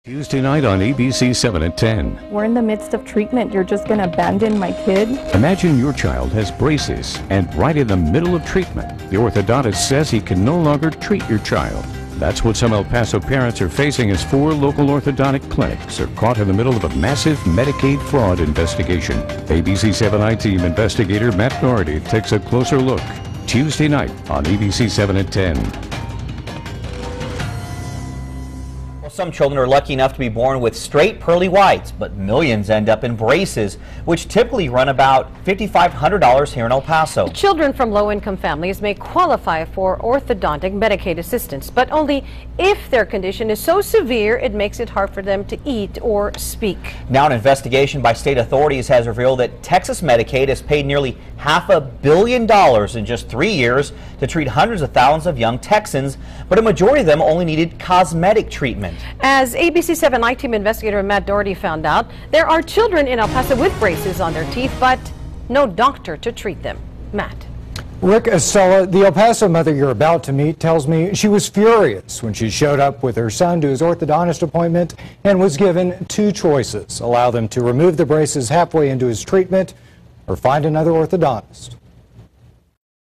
Tuesday night on ABC 7 at 10. We're in the midst of treatment. You're just going to abandon my kid? Imagine your child has braces, and right in the middle of treatment, the orthodontist says he can no longer treat your child. That's what some El Paso parents are facing as 4 local orthodontic clinics are caught in the middle of a massive Medicaid fraud investigation. ABC 7 team investigator Matt Doherty takes a closer look. Tuesday night on ABC 7 at 10. Some children are lucky enough to be born with straight pearly whites, but millions end up in braces, which typically run about $5,500 here in El Paso. Children from low-income families may qualify for orthodontic Medicaid assistance, but only if their condition is so severe it makes it hard for them to eat or speak. Now, an investigation by state authorities has revealed that Texas Medicaid has paid nearly $500 million in just 3 years to treat hundreds of thousands of young Texans, but a majority of them only needed cosmetic treatment. As ABC 7 team investigator Matt Doherty found out, there are children in El Paso with braces on their teeth, but no doctor to treat them. Matt. Rick Estella, the El Paso mother you're about to meet, tells me she was furious when she showed up with her son to his orthodontist appointment and was given 2 choices: allow them to remove the braces halfway into his treatment or find another orthodontist.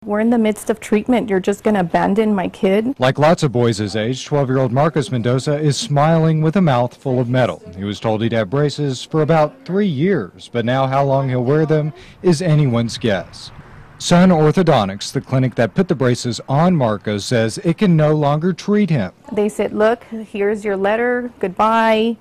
We're in the midst of treatment. You're just going to abandon my kid? Like lots of boys his age, 12-year-old Marcus Mendoza is smiling with a mouth full of metal. He was told he'd have braces for about 3 years, but now how long he'll wear them is anyone's guess. Sun Orthodontics, the clinic that put the braces on Marcos, says it can no longer treat him. They said, look, here's your letter, goodbye.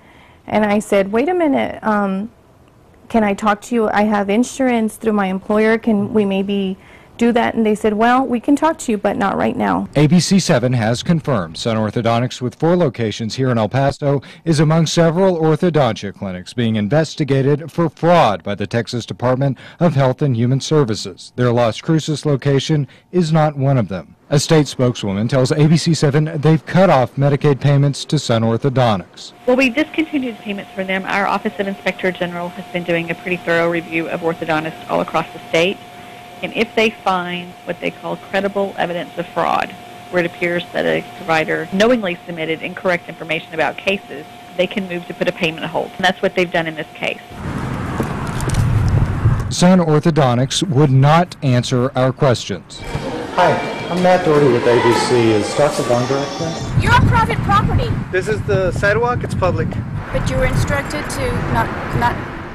And I said, wait a minute, can I talk to you? I have insurance through my employer. Can we maybe do that? And they said, well, we can talk to you, but not right now. ABC 7 has confirmed Sun Orthodontics, with 4 locations here in El Paso, is among several orthodontia clinics being investigated for fraud by the Texas Department of Health and Human Services. Their Las Cruces location is not one of them. A state spokeswoman tells ABC 7 they've cut off Medicaid payments to Sun Orthodontics. Well, we discontinued payments for them. Our Office of Inspector General has been doing a pretty thorough review of orthodontists all across the state. And if they find what they call credible evidence of fraud, where it appears that a provider knowingly submitted incorrect information about cases, they can move to put a payment hold. And that's what they've done in this case. Sun Orthodontics would not answer our questions. Hi, I'm Matt Doherty with ABC. Is Dr. Von there? You're on private property. This is the sidewalk, it's public. But you were instructed to not...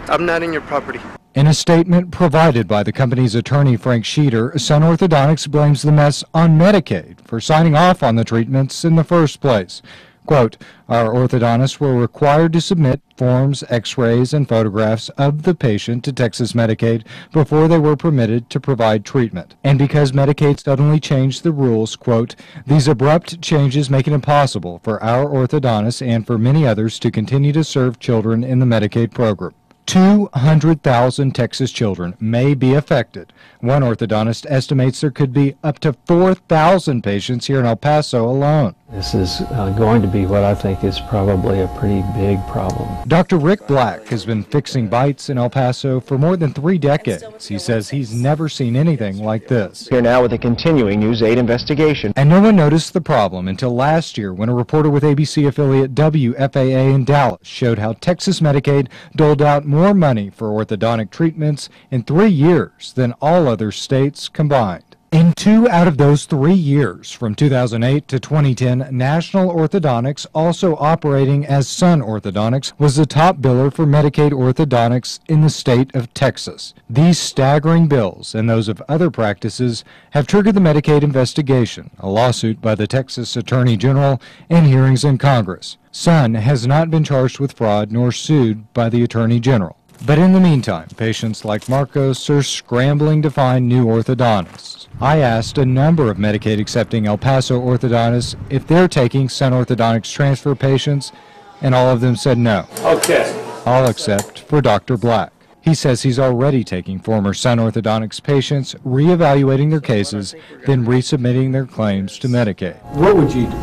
I'm not in your property. In a statement provided by the company's attorney, Frank Sheeter, Sun Orthodontics blames the mess on Medicaid for signing off on the treatments in the first place. Quote, our orthodontists were required to submit forms, x-rays, and photographs of the patient to Texas Medicaid before they were permitted to provide treatment. And because Medicaid suddenly changed the rules, quote, these abrupt changes make it impossible for our orthodontists and for many others to continue to serve children in the Medicaid program. 200,000 Texas children may be affected. One orthodontist estimates there could be up to 4,000 patients here in El Paso alone. This is going to be what I think is probably a pretty big problem. Dr. Rick Black has been fixing bites in El Paso for more than 3 decades. He says he's never seen anything like this. Here now with a continuing News 8 investigation. And no one noticed the problem until last year when a reporter with ABC affiliate WFAA in Dallas showed how Texas Medicaid doled out more money for orthodontic treatments in 3 years than all other states combined. In 2 out of those 3 years, from 2008 to 2010, National Orthodontics, also operating as Sun Orthodontics, was the top biller for Medicaid orthodontics in the state of Texas. These staggering bills and those of other practices have triggered the Medicaid investigation, a lawsuit by the Texas Attorney General, and hearings in Congress. Sun has not been charged with fraud nor sued by the Attorney General. But in the meantime, patients like Marcos are scrambling to find new orthodontists. I asked a number of Medicaid-accepting El Paso orthodontists if they're taking Sun Orthodontics transfer patients, and all of them said no. Okay. All except for Dr. Black. He says he's already taking former Sun Orthodontics patients, reevaluating their cases, then resubmitting their claims to Medicaid. What would you do?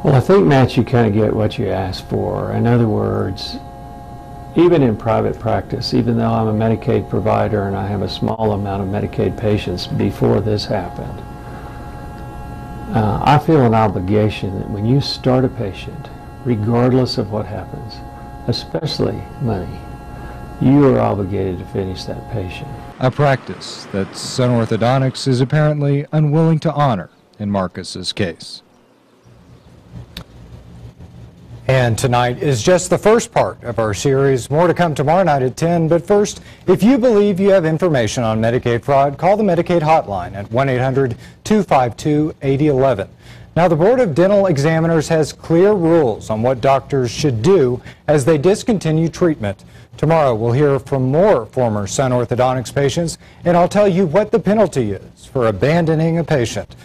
Well, I think, Matt, you kind of get what you asked for. In other words, even in private practice, even though I'm a Medicaid provider and I have a small amount of Medicaid patients before this happened, I feel an obligation that when you start a patient, regardless of what happens, especially money, you are obligated to finish that patient. A practice that Sun Orthodontics is apparently unwilling to honor in Marcus's case. And tonight is just the first part of our series. More to come tomorrow night at 10. But first, if you believe you have information on Medicaid fraud, call the Medicaid hotline at 1-800-252-8011. Now, the Board of Dental Examiners has clear rules on what doctors should do as they discontinue treatment. Tomorrow, we'll hear from more former Sun Orthodontics patients, and I'll tell you what the penalty is for abandoning a patient.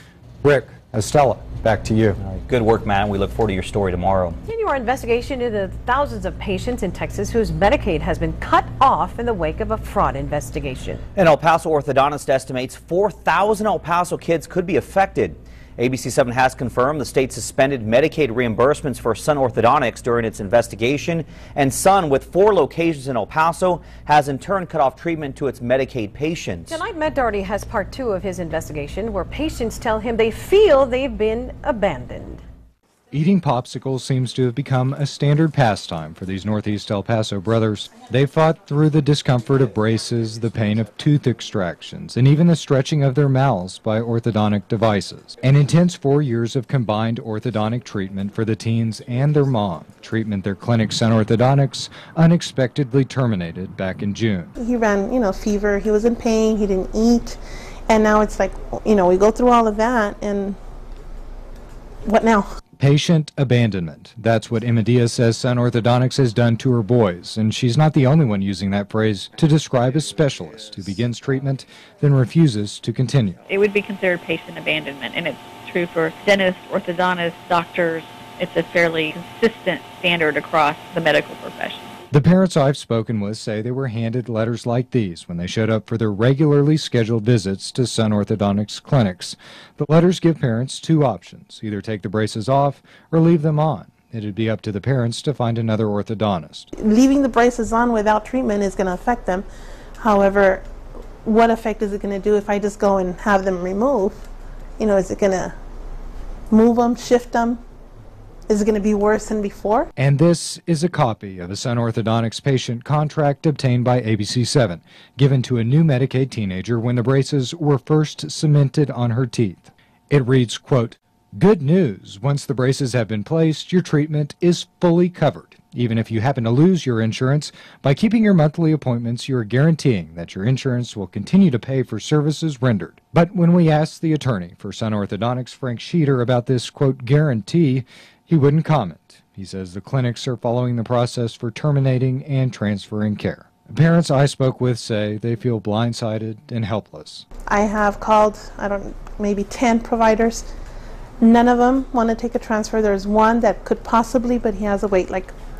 Rick, Estella, back to you. Good work, Matt. We look forward to your story tomorrow. Continue our investigation into the thousands of patients in Texas whose Medicaid has been cut off in the wake of a fraud investigation. An El Paso orthodontist estimates 4,000 El Paso kids could be affected. ABC7 has confirmed the state suspended Medicaid reimbursements for Sun Orthodontics during its investigation, and Sun, with 4 locations in El Paso, has in turn cut off treatment to its Medicaid patients. Tonight, Matt Doherty has part 2 of his investigation, where patients tell him they feel they've been abandoned. Eating popsicles seems to have become a standard pastime for these Northeast El Paso brothers. They fought through the discomfort of braces, the pain of tooth extractions, and even the stretching of their mouths by orthodontic devices. An intense 4 years of combined orthodontic treatment for the teens and their mom, treatment their clinic, Sun Orthodontics, unexpectedly terminated back in June. He ran, fever, he was in pain, he didn't eat, and now it's like, we go through all of that, and what now? Patient abandonment. That's what Emma Diaz says Sun Orthodontics has done to her boys, and she's not the only one using that phrase to describe a specialist who begins treatment, then refuses to continue. It would be considered patient abandonment, and it's true for dentists, orthodontists, doctors. It's a fairly consistent standard across the medical profession. The parents I've spoken with say they were handed letters like these when they showed up for their regularly scheduled visits to Sun Orthodontics clinics. The letters give parents 2 options: either take the braces off or leave them on. It'd be up to the parents to find another orthodontist. Leaving the braces on without treatment is going to affect them. However, what effect is it going to do if I just go and have them removed? Is it going to move them, shift them? Is it going to be worse than before? And this is a copy of a Sun Orthodontics patient contract obtained by ABC7, given to a new Medicaid teenager when the braces were first cemented on her teeth. It reads, quote, "Good news. Once the braces have been placed, your treatment is fully covered. Even if you happen to lose your insurance, by keeping your monthly appointments, you are guaranteeing that your insurance will continue to pay for services rendered." But when we asked the attorney for Sun Orthodontics, Frank Sheeter, about this, quote, guarantee, he wouldn't comment. He says the clinics are following the process for terminating and transferring care. Parents I spoke with say they feel blindsided and helpless. I have called, maybe 10 providers. None of them want to take a transfer. There's one that could possibly, but he has a wait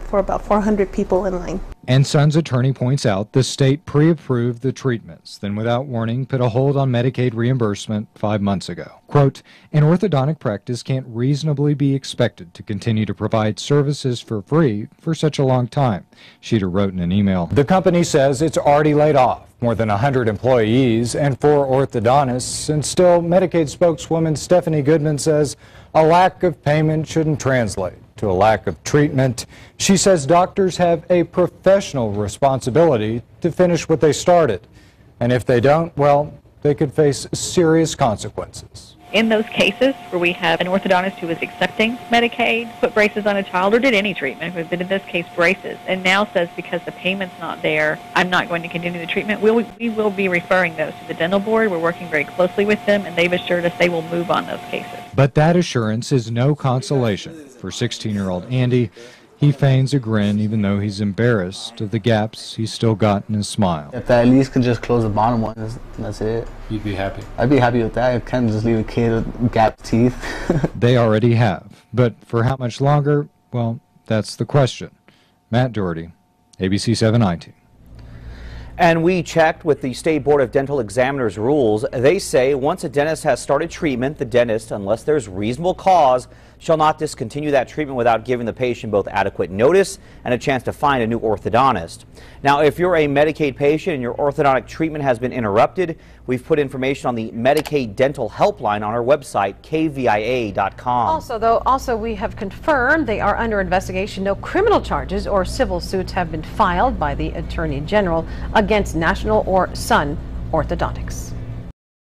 for about 400 people in line. And Sun's attorney points out the state pre-approved the treatments, then without warning put a hold on Medicaid reimbursement 5 months ago. Quote, "An orthodontic practice can't reasonably be expected to continue to provide services for free for such a long time," Sheeter wrote in an email. The company says it's already laid off more than 100 employees and 4 orthodontists, and still Medicaid spokeswoman Stephanie Goodman says a lack of payment shouldn't translate to a lack of treatment. She says doctors have a professional responsibility to finish what they started. And if they don't, well, they could face serious consequences. In those cases where we have an orthodontist who was accepting Medicaid, put braces on a child, or did any treatment, but in this case braces, and now says because the payment's not there, I'm not going to continue the treatment, we will be referring those to the dental board. We're working very closely with them, and they've assured us they will move on those cases. But that assurance is no consolation for 16-year-old Andy. He feigns a grin even though he's embarrassed of the gaps he's still got in his smile. If I at least could just close the bottom ones, that's it. You'd be happy? I'd be happy with that. I can't just leave a kid with gapped teeth. They already have. But for how much longer? Well, that's the question. Matt Doherty, ABC7 IT. And we checked with the State Board of Dental Examiners rules. They say once a dentist has started treatment, the dentist, unless there's reasonable cause shall not discontinue that treatment without giving the patient both adequate notice and a chance to find a new orthodontist. Now, if you're a Medicaid patient and your orthodontic treatment has been interrupted, we've put information on the Medicaid dental helpline on our website, kvia.com. Also, we have confirmed they are under investigation. No criminal charges or civil suits have been filed by the Attorney General against National or Sun Orthodontics.